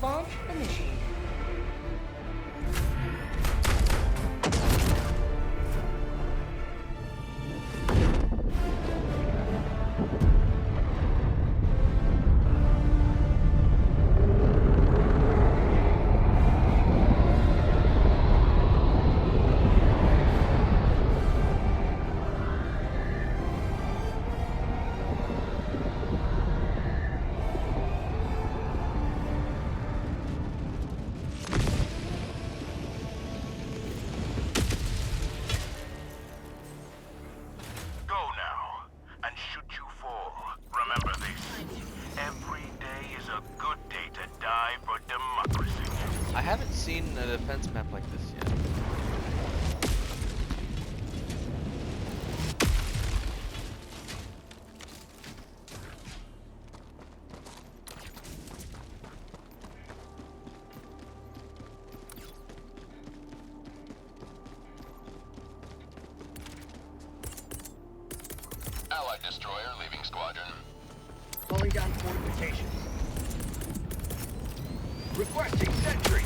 Response initiated. I haven't seen a defense map like this yet. Allied destroyer leaving squadron. Calling down fortifications. Requesting sentry.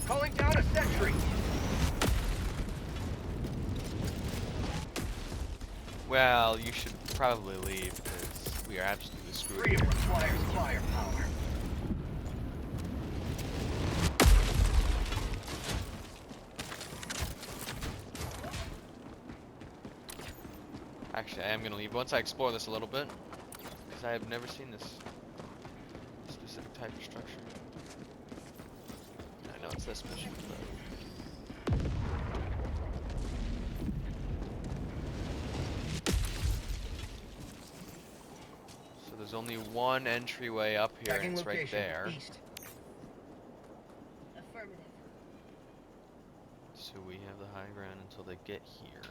Calling down a sentry. Well, you should probably leave because we are absolutely screwed. Freedom requires firepower. Actually, I am going to leave once I explore this a little bit because I have never seen this specific type of structure. I know it's this mission, but... So there's only one entryway up here, and it's right there. East. Affirmative. So we have the high ground until they get here.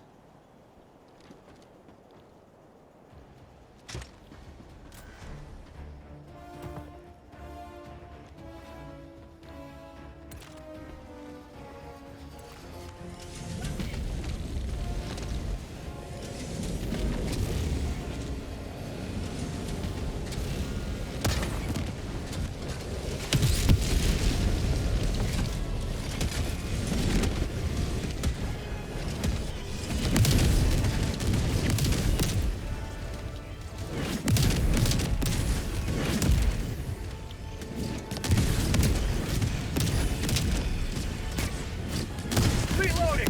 Reloading.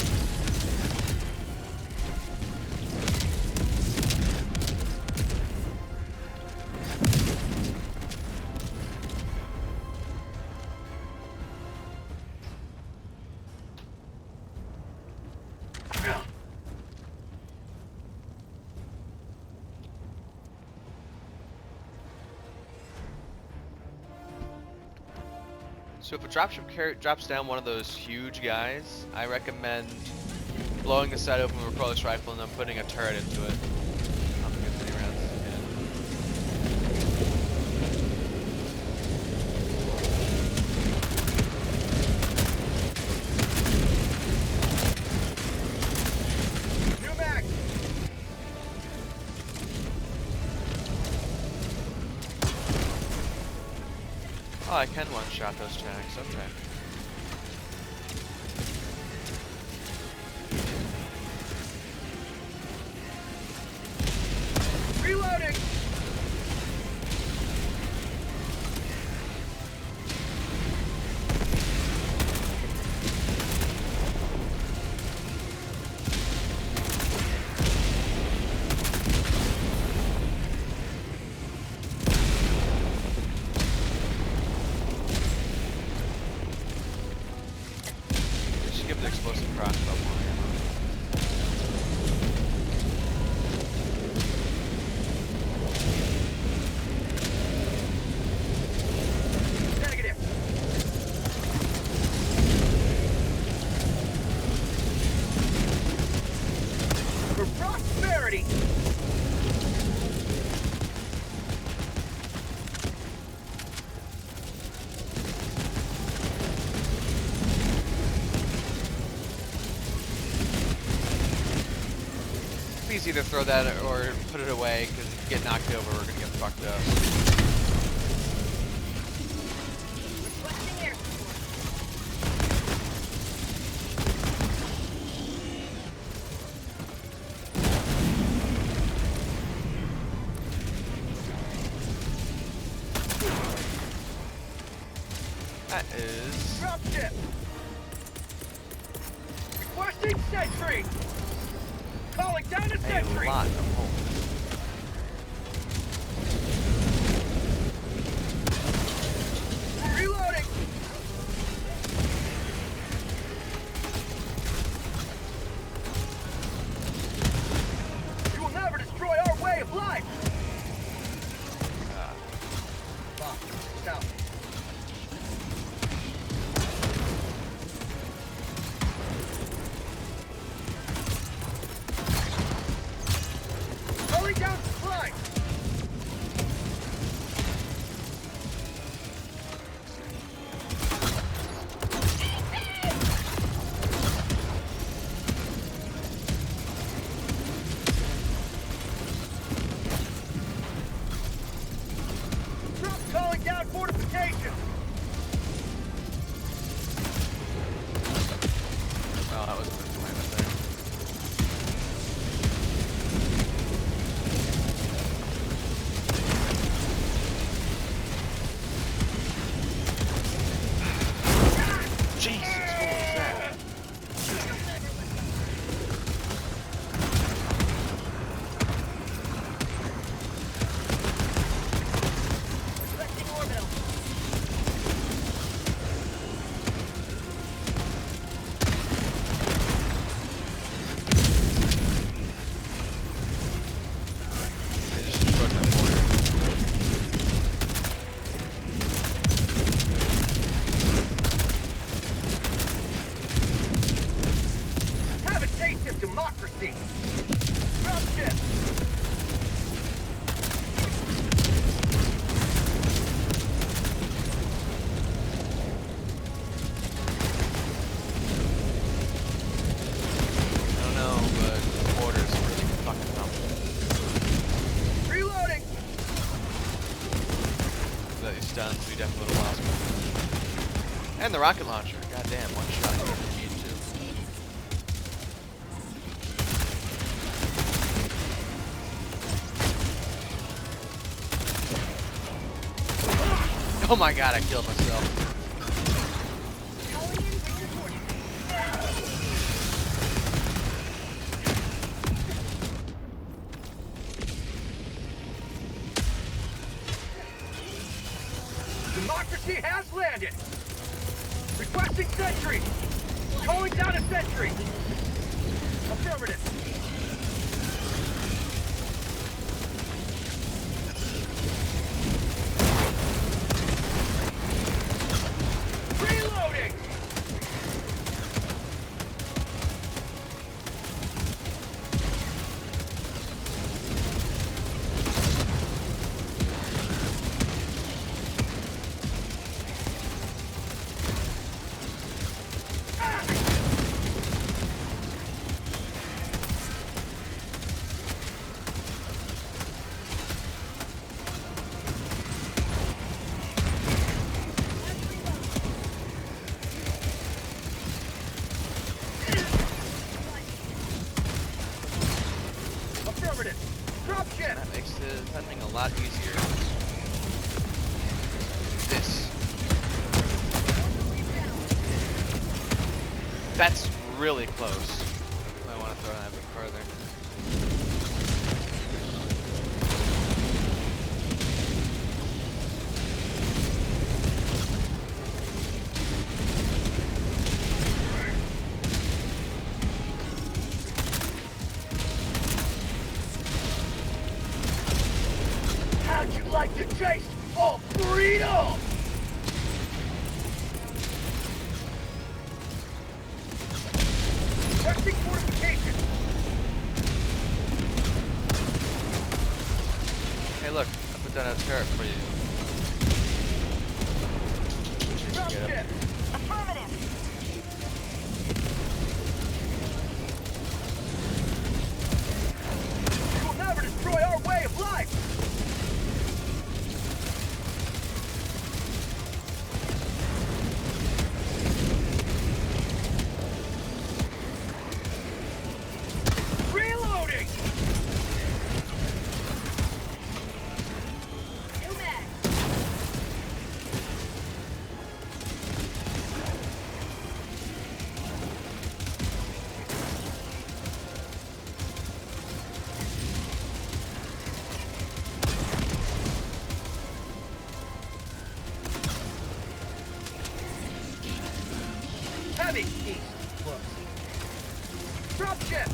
So if a dropship drops down one of those huge guys, I recommend blowing the side open with a recoilless rifle and then putting a turret into it. Not gonna get any rounds. New mag. Oh, I can one-shot those tanks, okay. Reloading. Give the explosive crossbow more ammo. Negative. For prosperity. Please either throw that or put it away, because if you get knocked over, we're gonna get fucked up. Dropship! Requesting sentry! Calling down a sentry! A lot of holes. Reloading! You will never destroy our way of life! Bomb. South. Calling down supply! Troops calling down fortifications! Oh, that was a good plan right there. Jesus, what was that? Requesting orbital. They just destroyed my border. Have a taste of democracy! Dropship! I don't know, but the border's really fucking complicated. Reloading! Without these stuns, we definitely would have lost one. And the rocket launcher. Goddamn, one shot. You need to. Oh my god, I killed myself. Democracy has landed! Requesting sentry! Calling down a sentry! Affirmative! Reloading! Affirmative! Dropship! That makes the defending a lot easier. This. That's really close. I want to throw that a bit further. How'd you like to taste of freedom? Requesting fortification! Hey, look, I put down a turret for you. Get Dropship! up. Affirmative. You will never destroy our way of life! Reloading! New mag. Dropship!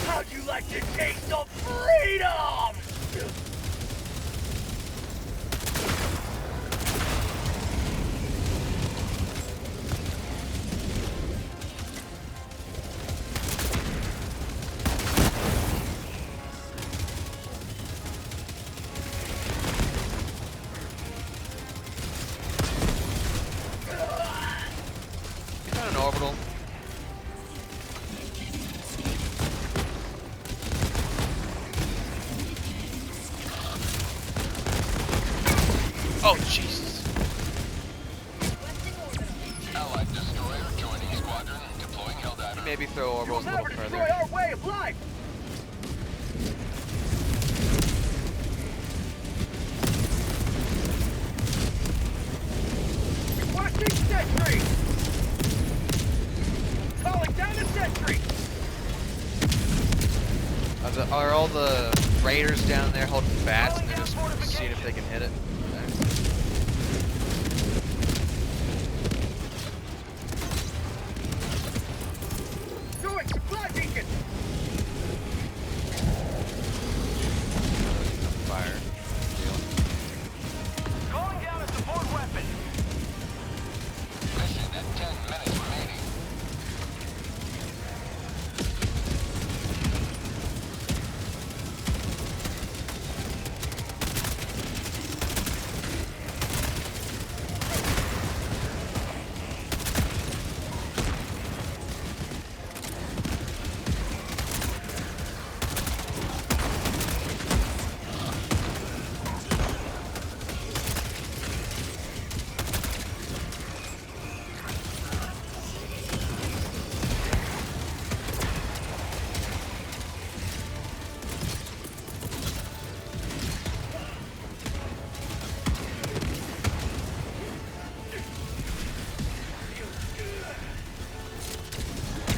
How'd you like to taste of freedom? He's on an orbital. Oh, Jesus. Allied destroyer joining squadron. Deploying Helldivers. Maybe throw You will orbitals a never little destroy further. our way of life! Requesting sentry! Calling down a sentry! Are all the raiders down there holding fast and they're just seeing if they can hit it? Doing supply beacon! Fire. Calling down a support weapon! Mission at 10 minutes remaining.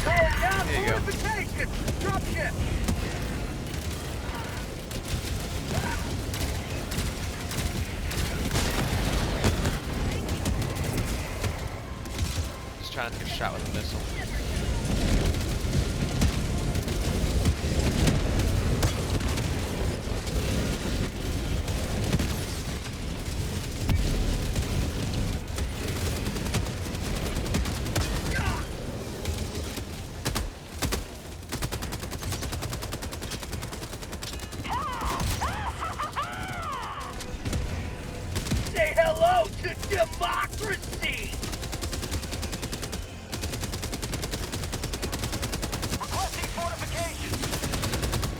Calling down There you go. fortification! Dropship! Just trying to get shot with a missile. Say hello to democracy! Requesting fortification!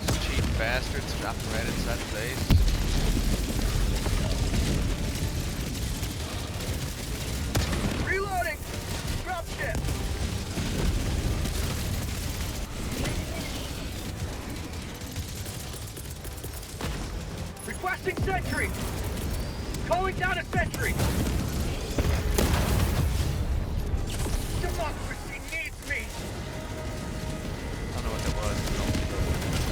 These cheap bastards dropping right inside the base. Reloading! Dropship! Requesting sentry! Calling down a sentry! Democracy needs me! I don't know what that was.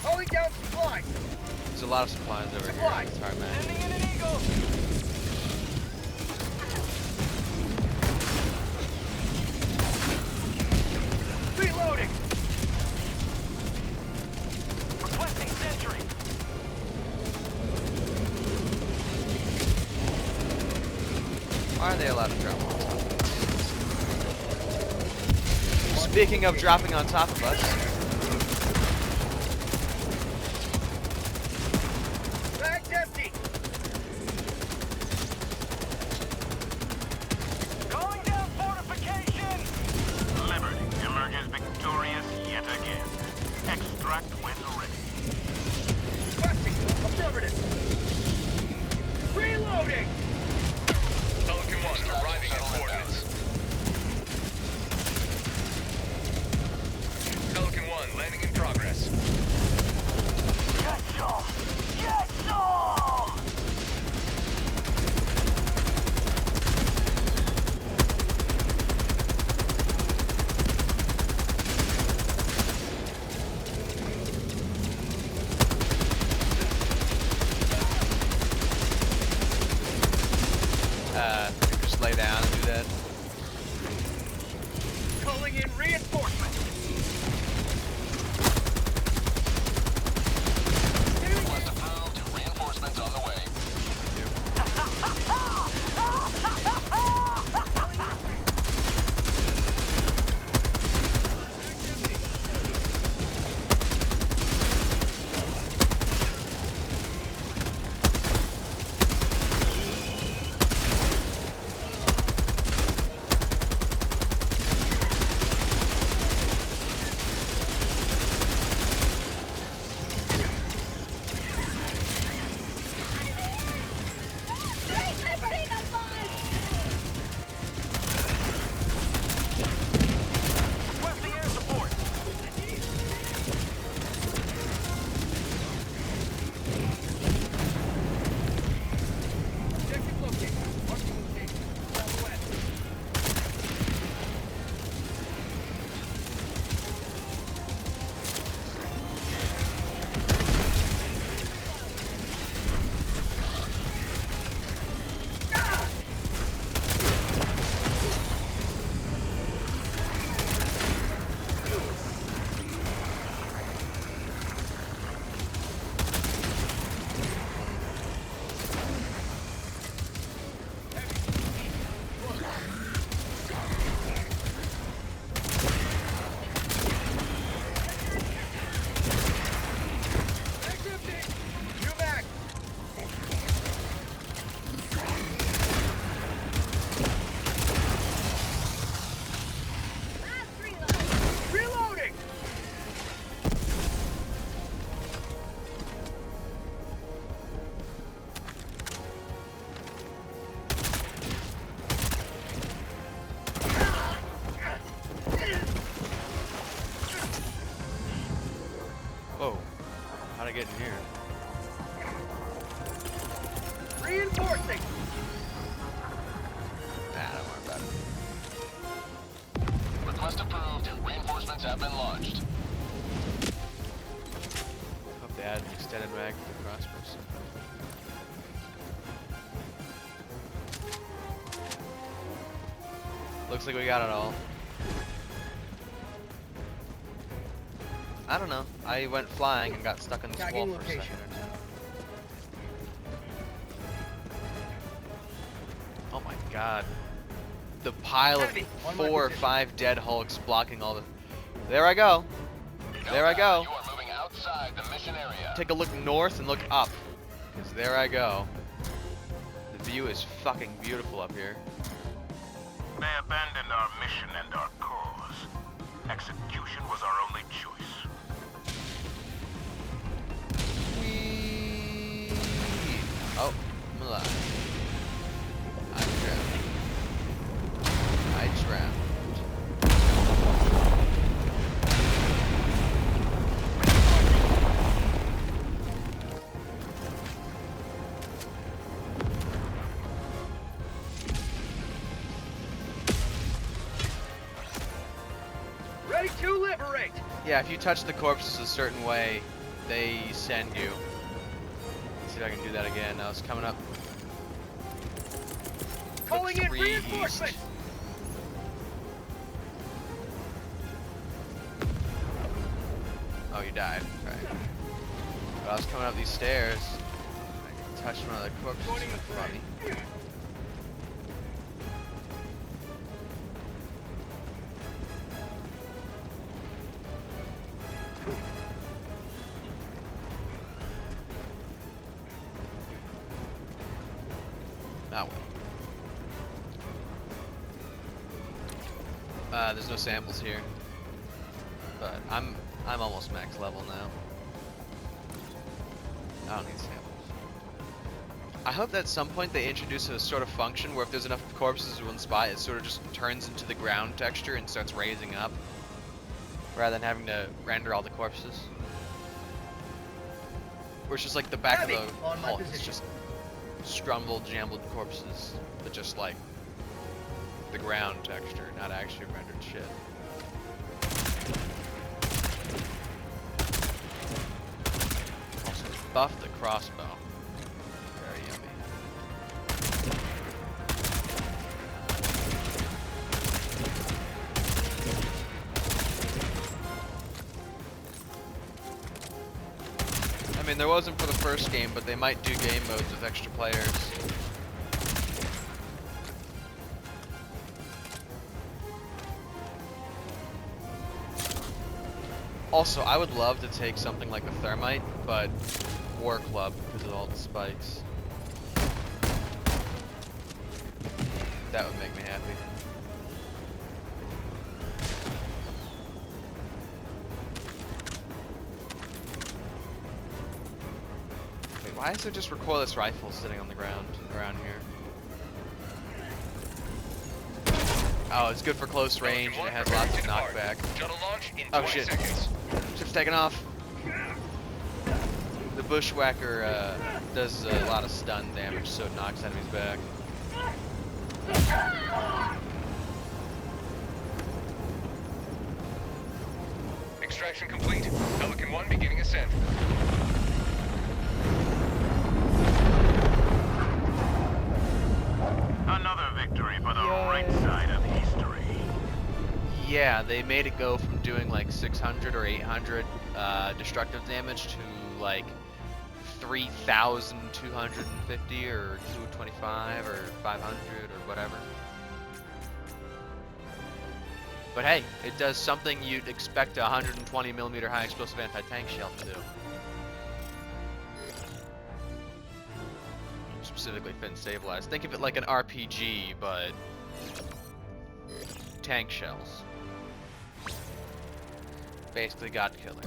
Calling down supply! There's a lot of supplies over here. Supplies. It's hard, man. Sending in an eagle! Reloading! Requesting sentry! Why are they allowed to drop on top of us? Speaking of dropping on top of us, Bag's empty! just lay down and do that. Calling in reinforcements. Request approved. Reinforcements on the way. Requesting air support. Objective located. Marking location. Southwest. Activity. You back. Reloading. Whoa. How'd I get in here? Reinforcing. Nah, don't worry about it. Request approved. Reinforcements have been launched. Hope they add an extended mag for the crossbows. Looks like we got it all. I don't know. I went flying and got stuck in this wall Tagging for a location. second or two. Oh my god. The pile of Heavy, on my 4 or position. 5 dead Hulks blocking all the... There I go. There I go. You are moving outside the mission area. Take a look north and look up. Because there I go. The view is fucking beautiful up here. They abandoned our mission and our cause. Execution was our only choice. Whee! Oh, I'm alive. I drowned. Ready to liberate. Yeah, if you touch the corpses a certain way, they send you. Let's see if I can do that again. Now it's coming up. Calling in 3 reinforcements. east. Oh, you died. Right. But I was coming up these stairs. I touched one of the corpses. Joining the Funny. fray. Ah, well. There's no samples here, but I'm almost max level now. I don't need samples. I hope that at some point they introduce a sort of function where if there's enough corpses in one spot, it sort of just turns into the ground texture and starts raising up, rather than having to render all the corpses. Where it's just like the back Heavy of the on my Hulk, it's position. just scrumbled, jambled corpses, but just like the ground texture, not actually rendered shit. Also, buff the crossbow. Very yummy. there wasn't for the first game, but they might do game modes with extra players. Also, I would love to take something like a thermite, but War Club because of all the spikes. That would make me happy. Wait, why is there just recoilless rifles sitting on the ground around here? Oh, it's good for close range and it has lots of knockback. Shuttle launch in Oh 20 shit. seconds. Ship's taking off. The bushwhacker does a lot of stun damage, so it knocks enemies back. Extraction complete. Pelican 1 beginning ascent. Another victory for the right side of history. Yeah, they made it go from doing like 600 or 800 destructive damage to like 3,250 or 225 or 500 or whatever. But hey, it does something you'd expect a 120mm high explosive anti-tank shell to do. Specifically fin stabilized. Think of it like an RPG, but tank shells. Basically God Killer.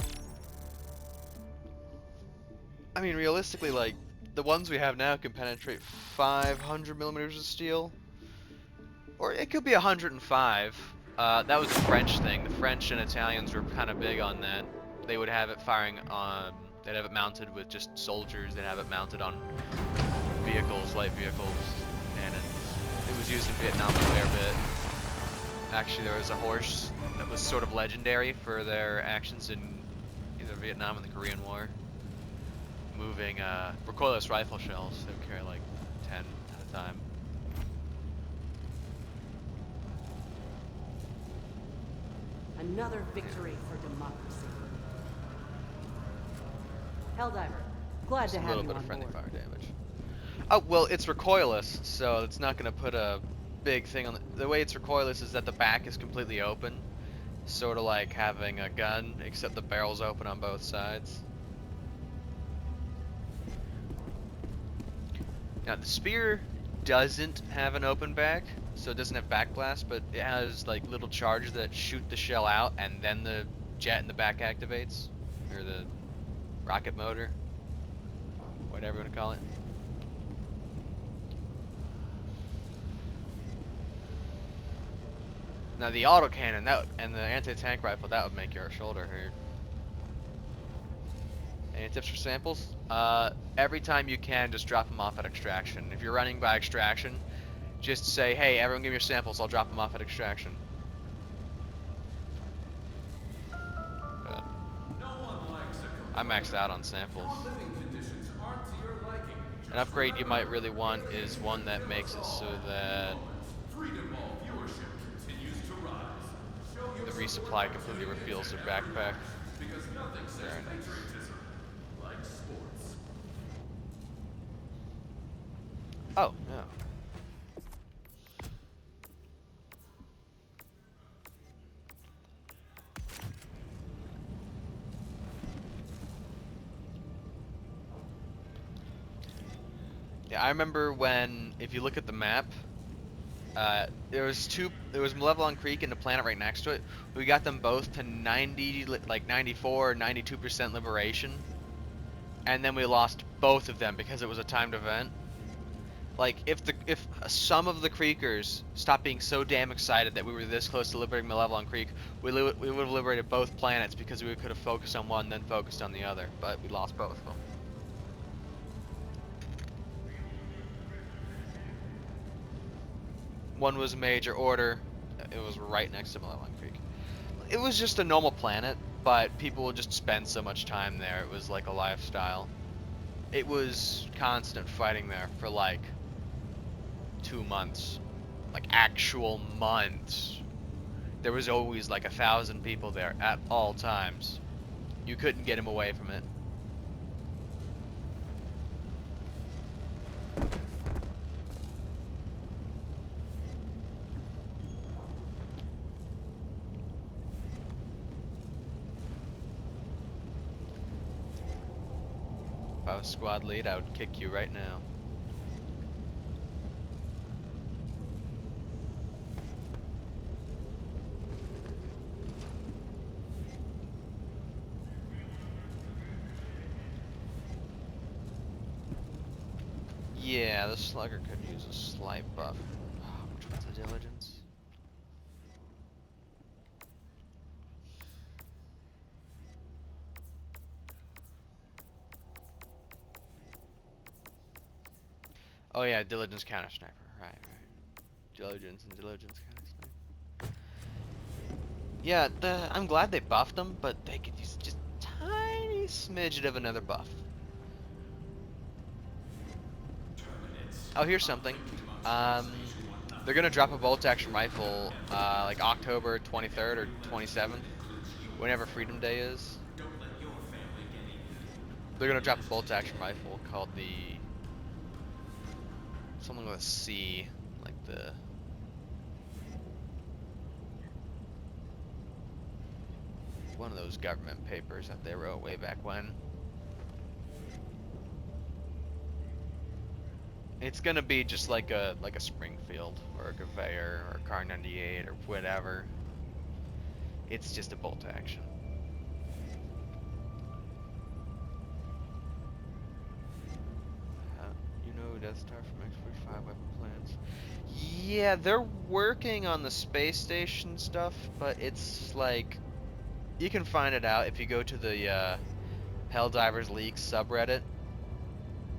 I mean, realistically, like, the ones we have now can penetrate 500mm of steel. Or it could be 105. That was a French thing. The French and Italians were kind of big on that. They would have it firing on... They'd have it mounted with just soldiers. They'd have it mounted on vehicles, light vehicles, cannons. It was used in Vietnam a fair bit. Actually, there was a horse that was sort of legendary for their actions in either Vietnam or the Korean War. Moving recoilless rifle shells. They would carry like 10 at a time. Another victory for democracy. Helldiver, glad Just to a have little you bit on of friendly board. fire damage. Oh, well, it's recoilless, so it's not going to put a big thing on the way it's recoilless is that the back is completely open. Sort of like having a gun, except the barrel's open on both sides. Now, the spear doesn't have an open back, so it doesn't have backblast, but it has like little charges that shoot the shell out, and then the jet in the back activates, or the rocket motor, whatever you want to call it. Now the autocannon and the anti-tank rifle, that would make your shoulder hurt. Any tips for samples? Every time you can, just drop them off at extraction. If you're running by extraction, just say, hey, everyone give me your samples, I'll drop them off at extraction. But I'm maxed out on samples. An upgrade you might really want is one that makes it so that the resupply completely refills their backpack. Very nice. Oh, no. Yeah, I remember when, if you look at the map, there was Malevelon Creek and the planet right next to it. We got them both to 94 or 92% liberation, and then we lost both of them because it was a timed event. Like, if some of the Creekers stopped being so damn excited that we were this close to liberating Malevelon Creek, we would have liberated both planets because we could have focused on one, then focused on the other. But we lost both of them. One was a major order. It was right next to Malevelon Creek. It was just a normal planet, but people would just spend so much time there. It was like a lifestyle. It was constant fighting there for like 2 months, like actual months. There was always like 1,000 people there at all times. You couldn't get him away from it. a squad lead, I would kick you right now. Yeah, the slugger could use a slight buff. Which one's the diligence? Oh yeah, diligence counter sniper. Right. Diligence and diligence counter sniper. Yeah, I'm glad they buffed them, but they could use just tiny smidget of another buff. Oh, here's something. They're gonna drop a bolt action rifle like October 23rd or 27th, whenever Freedom Day is. They're gonna drop a bolt action rifle called the something with a C, like the one of those government papers that they wrote way back when. It's gonna be just like a Springfield or a conveyor or a Car 98 or whatever. It's just a bolt action. You know Death Star from X-45 weapon plans. Yeah, they're working on the space station stuff, but it's like you can find it out if you go to the Helldivers Leaks subreddit.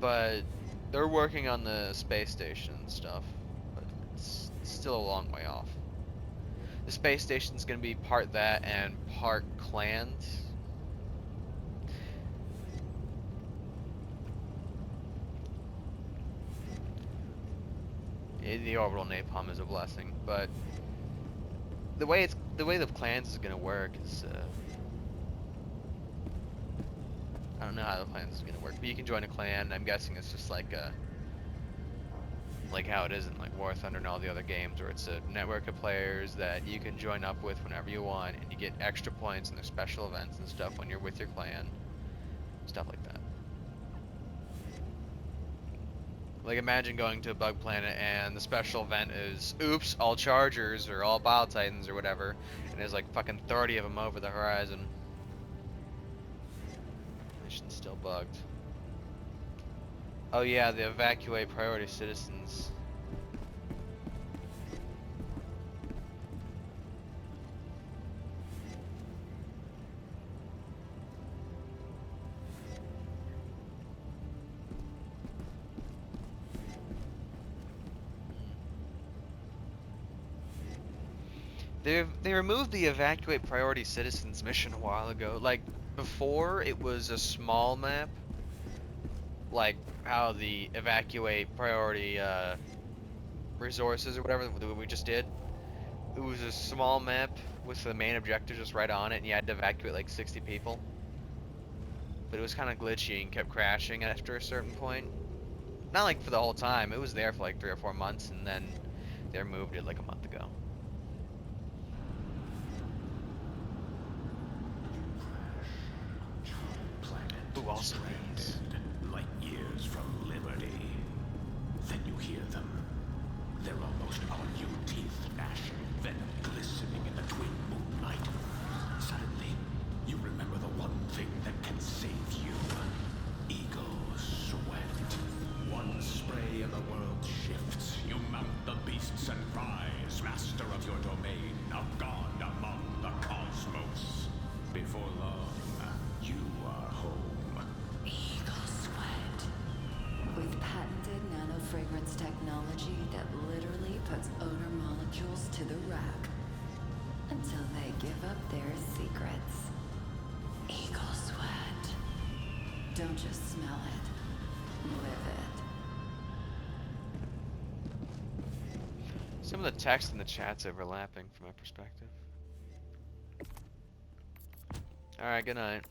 But they're working on the space station stuff, but it's still a long way off. The space station's gonna be part that and part clans. The orbital napalm is a blessing, but the way the clans is gonna work is I don't know how the clans is gonna work, but you can join a clan. I'm guessing it's just like how it is in like War Thunder and all the other games, where it's a network of players that you can join up with whenever you want, and you get extra points and there's special events and stuff when you're with your clan, stuff like that. Like imagine going to a bug planet and the special event is, oops, all Chargers or all Bile Titans or whatever, and there's like fucking 30 of them over the horizon. Mission's still bugged. Oh yeah, the evacuate priority citizens. They removed the evacuate priority citizens mission a while ago. Like before, it was a small map, like how the evacuate priority resources or whatever that we just did. It was a small map with the main objective just right on it, and you had to evacuate like 60 people. But it was kind of glitchy and kept crashing after a certain point. Not like for the whole time. It was there for like 3 or 4 months, and then they removed it like a month ago. Ooh, also these. Light years from liberty. Then you hear them. They're almost on you, teeth gnashing, venom glistening in the twin moonlight. Suddenly, you remember the one thing that can save you. Ego sweat. One spray and the world shifts. You mount the beasts and rise, master of your domain, a god among the cosmos. Before long, you are home. Eagle sweat. With patented nanofragrance technology that literally puts odor molecules to the rack until they give up their secrets. Eagle sweat. Don't just smell it. Live it. Some of the text in the chat's overlapping from my perspective. Alright, good night.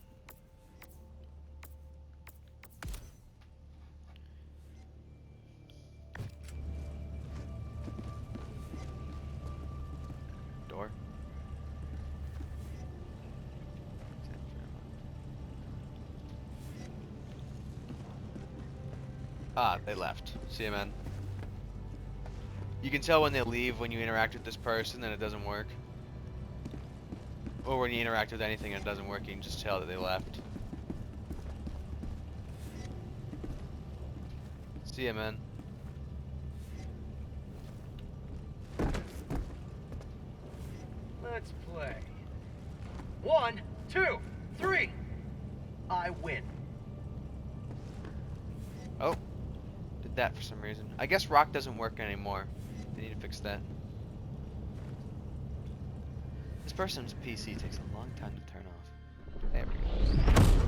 Door. Ah, they left. See you, man. You can tell when they leave when you interact with this person and it doesn't work. Or when you interact with anything and it doesn't work, you can just tell that they left. See ya, man. Let's play. 1, 2, 3. I win. Oh. Did that for some reason. I guess rock doesn't work anymore. They need to fix that. This person's PC takes a long time to turn off. There we go.